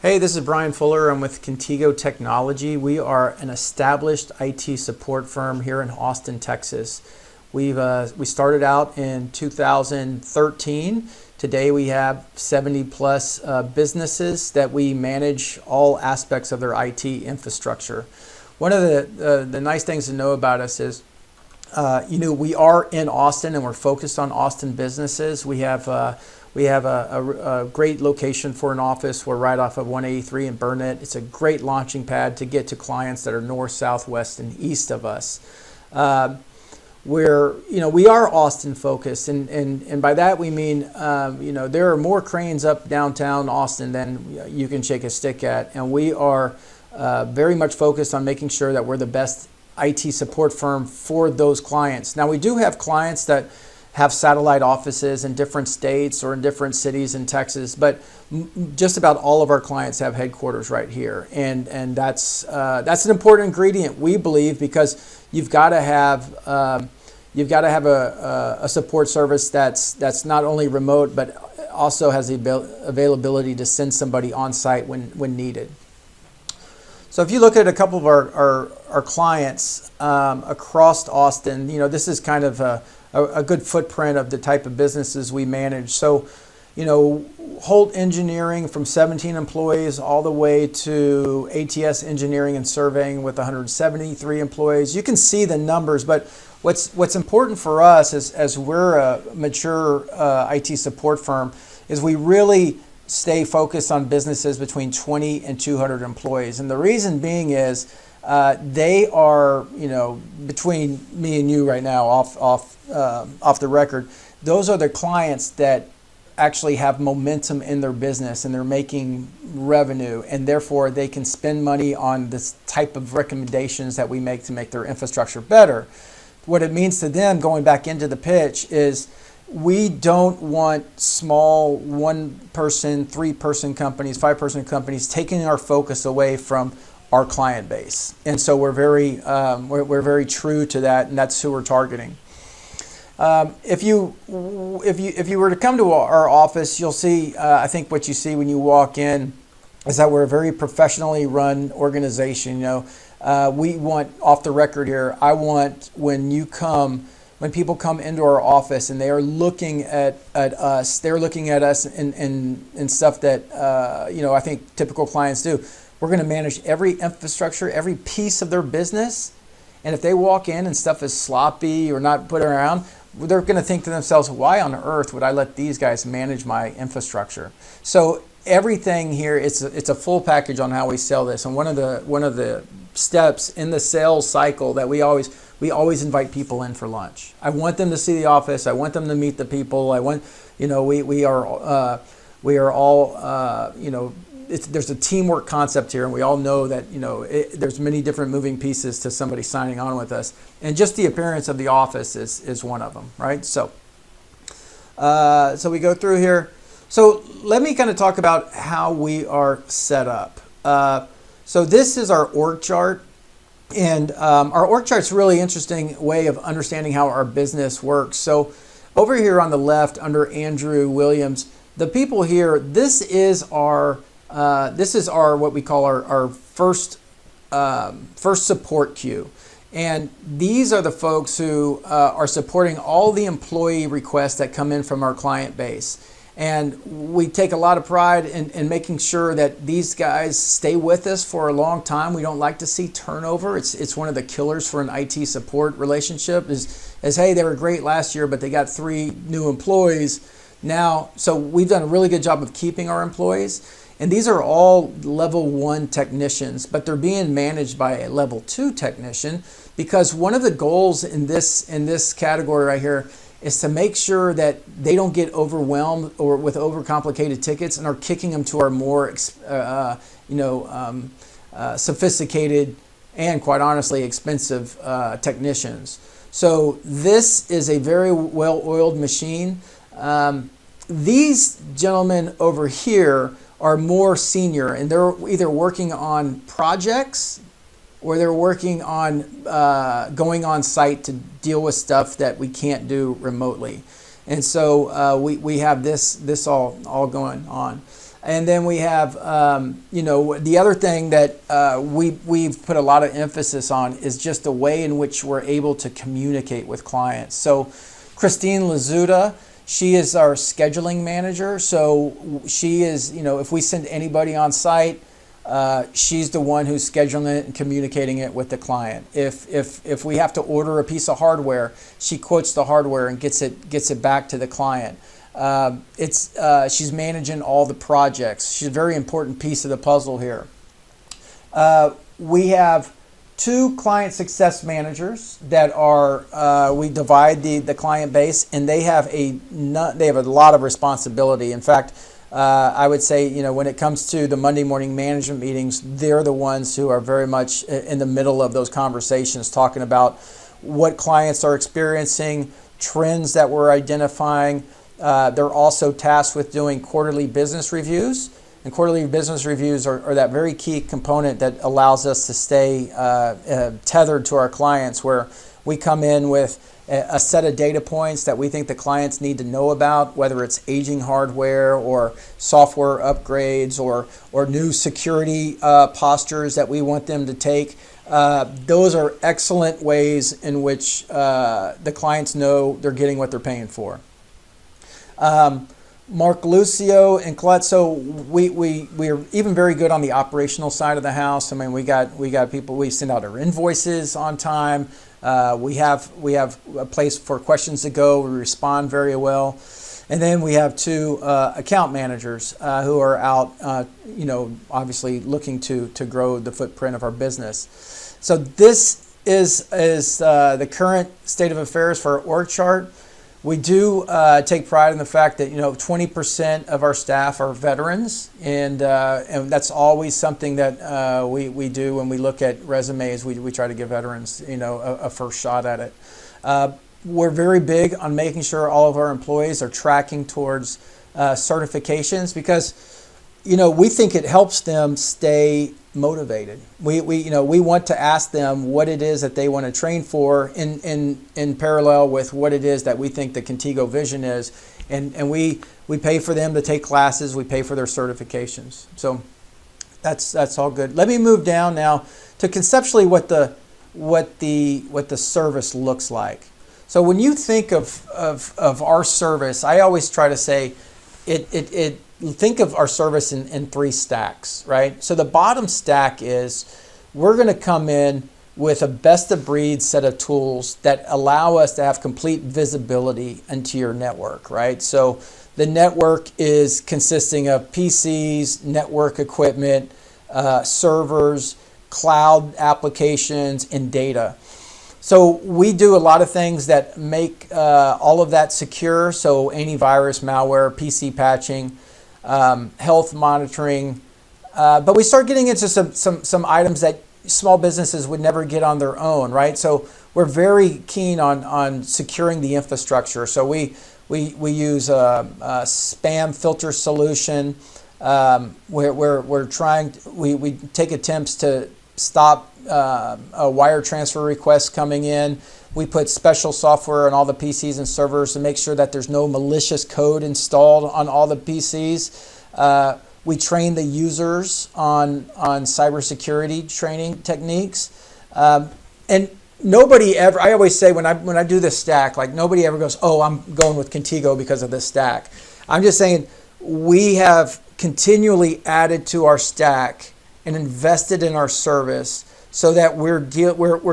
Hey, this is Brian Fuller. I'm with Contigo Technology. We are an established IT support firm here in Austin, Texas. We started out in 2013. Today we have 70 plus businesses that we manage all aspects of their IT infrastructure. One of the nice things to know about us is we are in Austin and we're focused on Austin businesses. We have a great location for an office. We're right off of 183 in Burnett. It's a great launching pad to get to clients that are north, south, west, and east of us. We are Austin focused, and by that we mean, there are more cranes up downtown Austin than you can shake a stick at, and we are very much focused on making sure that we're the best IT support firm for those clients. Now, we do have clients that have satellite offices in different states or in different cities in Texas, but just about all of our clients have headquarters right here, and that's an important ingredient, we believe, because you've got to have a support service that's not only remote but also has the availability to send somebody on site when needed. So if you look at a couple of our clients across Austin, this is kind of a good footprint of the type of businesses we manage. So, Holt Engineering from 17 employees all the way to ATS Engineering and Surveying with 173 employees. You can see the numbers, but what's important for us as we're a mature IT support firm is we really stay focused on businesses between 20 and 200 employees. And the reason being is they are, between me and you right now, off the record, those are the clients that actually have momentum in their business and they're making revenue, and therefore they can spend money on this type of recommendations that we make to make their infrastructure better. What it means to them, going back into the pitch, is we don't want small one-person, three-person companies, five-person companies taking our focus away from our client base, and so we're very true to that, and that's who we're targeting. If you were to come to our office, you'll see. I think what you see when you walk in is that we're a very professionally run organization. We want, off the record here, I want when people come into our office and they are looking at us, they're looking at us in stuff that I think typical clients do. We're going to manage every infrastructure, every piece of their business. And if they walk in and stuff is sloppy or not put around, they're going to think to themselves, why on earth would I let these guys manage my infrastructure? So everything here, it's a full package on how we sell this. And one of the steps in the sales cycle that we always invite people in for lunch. I want them to see the office. I want them to meet the people. We are all there's a teamwork concept here, and we all know that there's many different moving pieces to somebody signing on with us, and just the appearance of the office is one of them, right? So we go through here. So let me kind of talk about how we are set up. So this is our org chart, and our org chart's a really interesting way of understanding how our business works. So over here on the left, under Andrew Williams, the people here, this is our what we call our first support queue. And these are the folks who are supporting all the employee requests that come in from our client base. And we take a lot of pride in making sure that these guys stay with us for a long time. We don't like to see turnover. It's one of the killers for an IT support relationship is hey, they were great last year, but they got 3 new employees now. So we've done a really good job of keeping our employees. And these are all level 1 technicians, but they're being managed by a level 2 technician, because one of the goals in this category right here is to make sure that they don't get overwhelmed or with overcomplicated tickets and are kicking them to our more sophisticated and, quite honestly, expensive technicians. So this is a very well-oiled machine. These gentlemen over here are more senior, and they're either working on projects or they're working on going on site to deal with stuff that we can't do remotely. And so we have this all going on. And then we have, the other thing that we've put a lot of emphasis on is just the way in which we're able to communicate with clients. So Christine Lazuda, she is our scheduling manager. So she is, if we send anybody on site, she's the one who's scheduling it and communicating it with the client. If we have to order a piece of hardware, she quotes the hardware and gets it back to the client. She's managing all the projects. She's a very important piece of the puzzle here. We have 2 client success managers that are, we divide the client base, and they have a lot of responsibility. In fact, I would say, when it comes to the Monday morning management meetings, they're the ones who are very much in the middle of those conversations, talking about what clients are experiencing, trends that we're identifying. They're also tasked with doing quarterly business reviews. And quarterly business reviews are that very key component that allows us to stay tethered to our clients, where we come in with a set of data points that we think the clients need to know about, whether it's aging hardware or software upgrades or new security postures that we want them to take. Those are excellent ways in which the clients know they're getting what they're paying for. Mark Lucio and Colette, so we are even very good on the operational side of the house. I mean, we got people, we send out our invoices on time. We have a place for questions to go. We respond very well. And then we have 2 account managers who are out, obviously looking to grow the footprint of our business. So this is the current state of affairs for our org chart. We do take pride in the fact that 20% of our staff are veterans, and that's always something that we do when we look at resumes. We try to give veterans a first shot at it. We're very big on making sure all of our employees are tracking towards certifications, because we think it helps them stay motivated. We want to ask them what it is that they want to train for in parallel with what it is that we think the Contigo vision is, and we pay for them to take classes. We pay for their certifications. So that's all good. Let me move down now to conceptually what the service looks like. So when you think of our service, I always try to say think of our service in 3 stacks, right? So the bottom stack is we're going to come in with a best of breed set of tools that allow us to have complete visibility into your network, right? So the network is consisting of PCs, network equipment, servers, cloud applications, and data. So we do a lot of things that make all of that secure. So antivirus, malware, PC patching, health monitoring, but we start getting into some items that small businesses would never get on their own, right? So we're very keen on securing the infrastructure. So we use a spam filter solution. We're trying. We take attempts to stop wire transfer requests coming in. We put special software on all the PCs and servers to make sure that there's no malicious code installed on all the PCs. We train the users on cybersecurity training techniques. And nobody ever, I always say when I do this stack, like nobody ever goes, oh, I'm going with Contigo because of this stack. I'm just saying we have continually added to our stack and invested in our service so that we're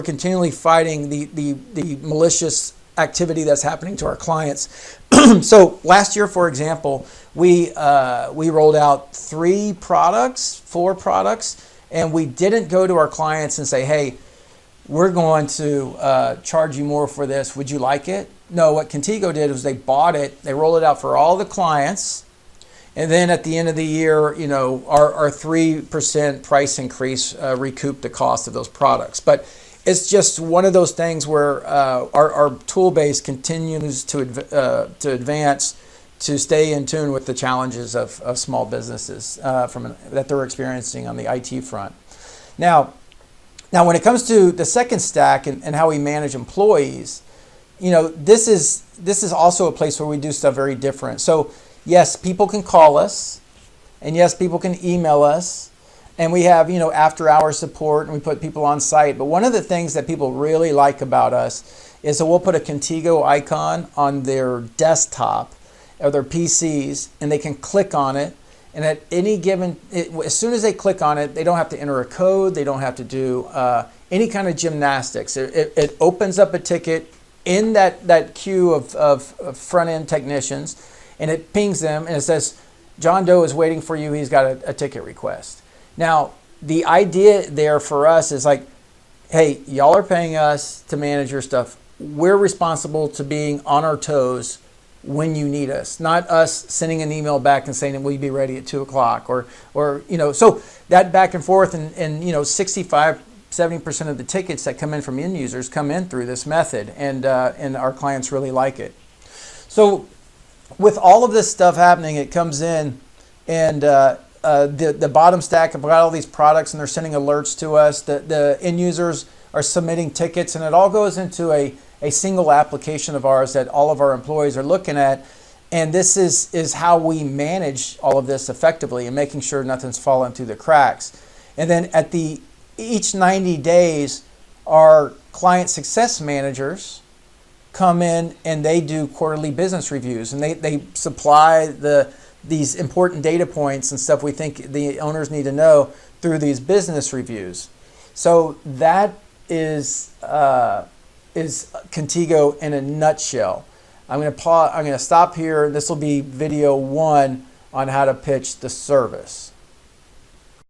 continually fighting the malicious activity that's happening to our clients. So last year, for example, we rolled out 4 products, and we didn't go to our clients and say, hey, we're going to charge you more for this. Would you like it? No, what Contigo did was they bought it, they rolled it out for all the clients, and then at the end of the year, our 3% price increase recouped the cost of those products. But it's just one of those things where our tool base continues to advance to stay in tune with the challenges of small businesses that they're experiencing on the IT front. Now, when it comes to the second stack and how we manage employees, this is also a place where we do stuff very different. So yes, people can call us. And yes, people can email us. And we have, after hour support, and we put people on site. But one of the things that people really like about us is that we'll put a Contigo icon on their desktop or their PCs, and they can click on it. And at any given, as soon as they click on it, they don't have to enter a code. They don't have to do any kind of gymnastics. It opens up a ticket in that queue of front-end technicians, and it pings them, and it says, John Doe is waiting for you. He's got a ticket request. Now, the idea there for us is like, hey, y'all are paying us to manage your stuff. We're responsible to being on our toes when you need us, not us sending an email back and saying, will you be ready at 2 o'clock? Or so that back and forth, and 65, 70% of the tickets that come in from end users come in through this method, and our clients really like it. So with all of this stuff happening, it comes in, and the bottom stack have got all these products, and they're sending alerts to us. The end users are submitting tickets, and it all goes into a single application of ours that all of our employees are looking at. And this is how we manage all of this effectively and making sure nothing's falling through the cracks. And then at each 90 days, our client success managers come in and they do quarterly business reviews, and they supply these important data points and stuff we think the owners need to know through these business reviews. So that is Contigo in a nutshell. I'm going to stop here. This will be video 1 on how to pitch the service.